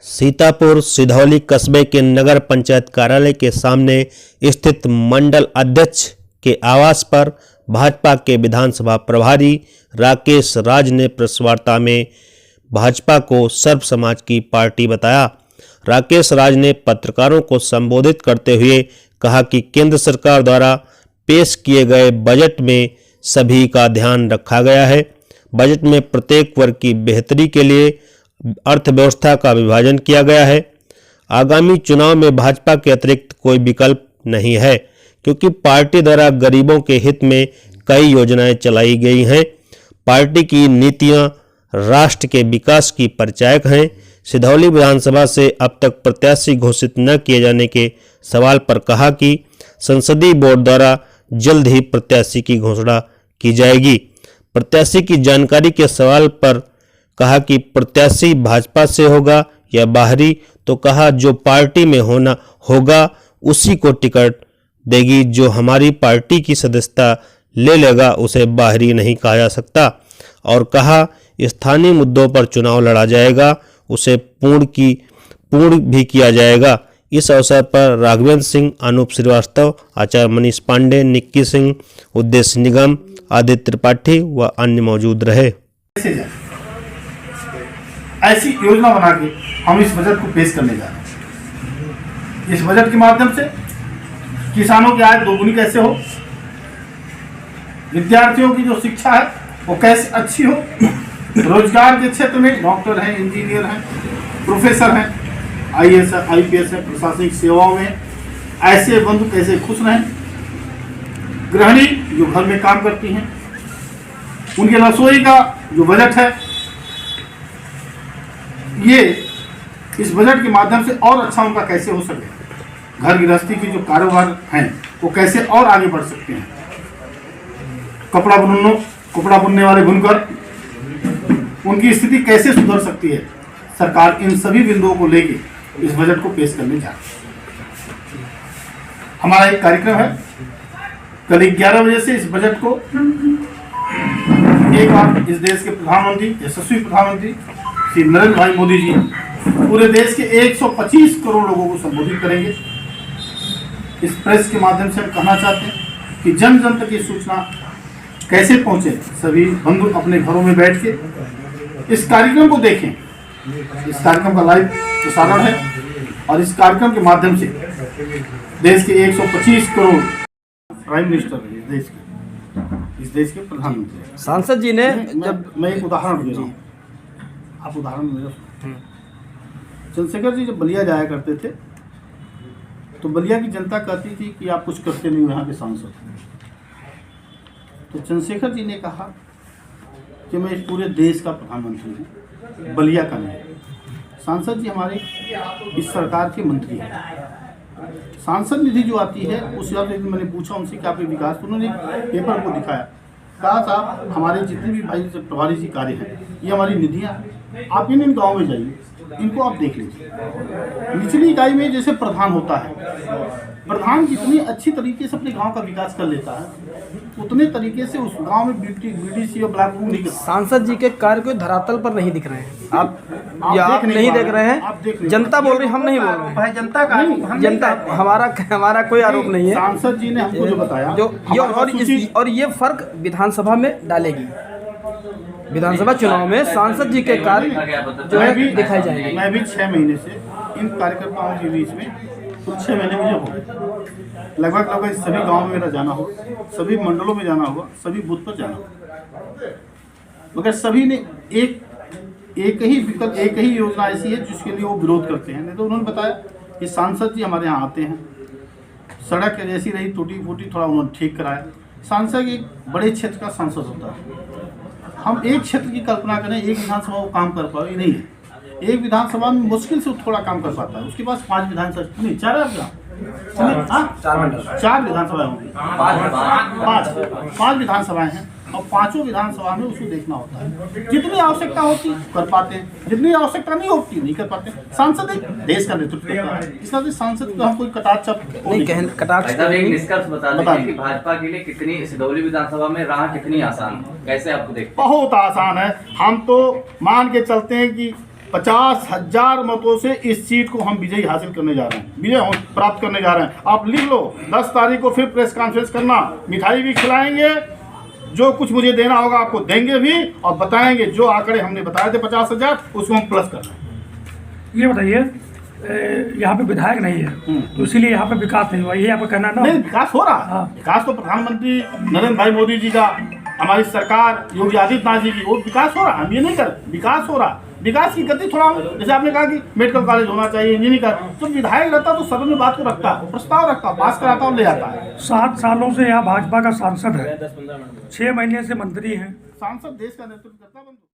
सीतापुर सिधौली कस्बे के नगर पंचायत कार्यालय के सामने स्थित मंडल अध्यक्ष के आवास पर भाजपा के विधानसभा प्रभारी राकेश राज ने प्रेस वार्ता में भाजपा को सर्व समाज की पार्टी बताया। राकेश राज ने पत्रकारों को संबोधित करते हुए कहा कि केंद्र सरकार द्वारा पेश किए गए बजट में सभी का ध्यान रखा गया है। बजट में प्रत्येक वर्ग की बेहतरी के लिए अर्थव्यवस्था का विभाजन किया गया है। आगामी चुनाव में भाजपा के अतिरिक्त कोई विकल्प नहीं है, क्योंकि पार्टी द्वारा गरीबों के हित में कई योजनाएं चलाई गई हैं। पार्टी की नीतियां राष्ट्र के विकास की परिचायक हैं। सिधौली विधानसभा से अब तक प्रत्याशी घोषित न किए जाने के सवाल पर कहा कि संसदीय बोर्ड द्वारा जल्द ही प्रत्याशी की घोषणा की जाएगी। प्रत्याशी की जानकारी के सवाल पर कहा कि प्रत्याशी भाजपा से होगा या बाहरी, तो कहा जो पार्टी में होगा उसी को टिकट देगी। जो हमारी पार्टी की सदस्यता ले लेगा उसे बाहरी नहीं कहा जा सकता। और कहा स्थानीय मुद्दों पर चुनाव लड़ा जाएगा, उसे पूर्ण भी किया जाएगा। इस अवसर पर राघवेंद्र सिंह, अनूप श्रीवास्तव, आचार्य मनीष पांडे, निक्की सिंह, उद्देश्य निगम, आदित्य त्रिपाठी व अन्य मौजूद रहे। ऐसी योजना बना के हम इस बजट को पेश करने जा रहे हैं। इस बजट के माध्यम से किसानों की आय दोगुनी कैसे हो, विद्यार्थियों की जो शिक्षा है वो कैसे अच्छी हो, रोजगार के क्षेत्र में डॉक्टर हैं, इंजीनियर हैं, प्रोफेसर हैं, IAS है, IPS है, प्रशासनिक सेवाओं में ऐसे बंधु कैसे खुश रहें, गृहिणी जो घर में काम करती हैं उनके रसोई का जो बजट है ये इस बजट के माध्यम से और अच्छा उनका कैसे हो सके, घर गृहस्थी की जो कारोबार हैं वो कैसे और आगे बढ़ सकते हैं, कपड़ा बुनने वाले बुनकर उनकी स्थिति कैसे सुधर सकती है। सरकार इन सभी बिंदुओं को लेके इस बजट को पेश करने जा रही है। हमारा एक कार्यक्रम है, कल 11 बजे से इस बजट को एक बार इस देश के प्रधानमंत्री, यशस्वी प्रधानमंत्री श्री नरेंद्र भाई मोदी जी पूरे देश के 125 करोड़ लोगों को संबोधित करेंगे। इस प्रेस के माध्यम से हम कहना चाहते हैं कि जन जन तक ये सूचना कैसे पहुंचे। सभी बंधु अपने घरों में बैठ के इस कार्यक्रम को देखें। इस कार्यक्रम का लाइव प्रसारण है और इस कार्यक्रम के माध्यम से देश के 125 करोड़ प्राइम मिनिस्टर इस देश के प्रधानमंत्री सांसद जी ने मैं एक उदाहरण दे रहा हूँ, आप उदाहरण मेरा सुनो। चंद्रशेखर जी जब बलिया जाया करते थे तो बलिया की जनता कहती थी कि आप कुछ करते नहीं हो यहाँ के सांसद। तो चंद्रशेखर जी ने कहा कि मैं इस पूरे देश का प्रधानमंत्री हूँ, बलिया का नहीं। सांसद जी हमारे इस सरकार के मंत्री हैं। सांसद निधि जो आती है उस हिसाब से मैंने पूछा उनसे कि आपके विकास, उन्होंने पेपर को दिखाया, कहा साहब हमारे जितने भी भाई प्रभारी जी कार्य हैं ये हमारी निधियाँ, आप इन गाँव में जाइए, इनको आप देख लीजिए। निचली इकाई में जैसे प्रधान होता है, प्रधान जितनी अच्छी तरीके से अपने गांव का विकास कर लेता है उतने तरीके से उस गांव में BDC और ब्लॉक नहीं करता। सांसद जी के कार्य कोई धरातल पर नहीं दिख रहे हैं। आप नहीं देख रहे हैं, जनता बोल रही, हम नहीं बोल रहे हैं। भाई जनता का, जनता हमारा कोई आरोप नहीं है। सांसद जी ने हमको जो बताया और ये फर्क विधानसभा में डालेगी। विधानसभा चुनाव में सांसद जी के कार्य जो है दिखाई जाएंगे। मैं भी 6 महीने से इन कार्यकर्ताओं के बीच में कुछ 6 महीने मुझे हो गए। लगभग सभी गांव में मेरा जाना होगा, सभी मंडलों में जाना होगा, सभी बूथ पर जाना होगा, मगर सभी ने एक ही विकल्प, एक ही योजना ऐसी है जिसके लिए वो विरोध करते हैं। नहीं तो उन्होंने बताया कि सांसद जी हमारे यहाँ आते हैं, सड़क जैसी रही टूटी फूटी थोड़ा उन्होंने ठीक कराया। सांसद एक बड़े क्षेत्र का सांसद होता है। हम एक क्षेत्र की कल्पना करें, एक विधानसभा वो काम कर पाए, नहीं है। एक विधानसभा में मुश्किल से थोड़ा काम कर पाता है, उसके पास 5 विधानसभा नहीं 4 विधानसभाएं होंगी, 5 विधानसभाएं हैं और 5 विधानसभा में उसको देखना होता है। जितनी आवश्यकता होती कर पाते हैं, जितनी आवश्यकता नहीं होती नहीं कर पाते। सांसद एक देश का नेतृत्व करता है, इसलिए सांसद को हम कोई कटाक्ष निष्कर्ष बता दीजिए कि भाजपा के लिए कितनी सिधौली विधानसभा में राह कितनी आसान, कैसे आपको देखते हैं? बहुत आसान है। हम तो मान के चलते हैं कि 50,000 मतों से इस सीट को हम विजयी हासिल करने जा रहे हैं, विजय प्राप्त करने जा रहे हैं। आप लिख लो, 10 तारीख को फिर प्रेस कॉन्फ्रेंस करना, मिठाई भी खिलाएंगे, जो कुछ मुझे देना होगा आपको देंगे भी, और बताएंगे जो आंकड़े हमने बताए थे 50,000 उसको हम प्लस कर रहे हैं। ये बताइए, यहाँ पे विधायक नहीं है तो इसीलिए यहाँ पे विकास नहीं हुआ, ये आपका कहना है ना? नहीं, विकास हो रहा है। हाँ। विकास तो प्रधानमंत्री नरेंद्र भाई मोदी जी का, हमारी सरकार योगी आदित्यनाथ जी की, वो विकास हो रहा है, हम ये नहीं कर, विकास हो रहा है। विकास की गति थोड़ा, जैसे आपने कहा कि मेडिकल कॉलेज होना चाहिए, इंजीनियरिंग का, तो विधायक रहता तो सदन में बात को रखता, प्रस्ताव रखता, पास कराता और ले जाता है। 7 सालों से यहाँ भाजपा का सांसद है, 6 महीने से मंत्री हैं। सांसद देश का नेतृत्व करता।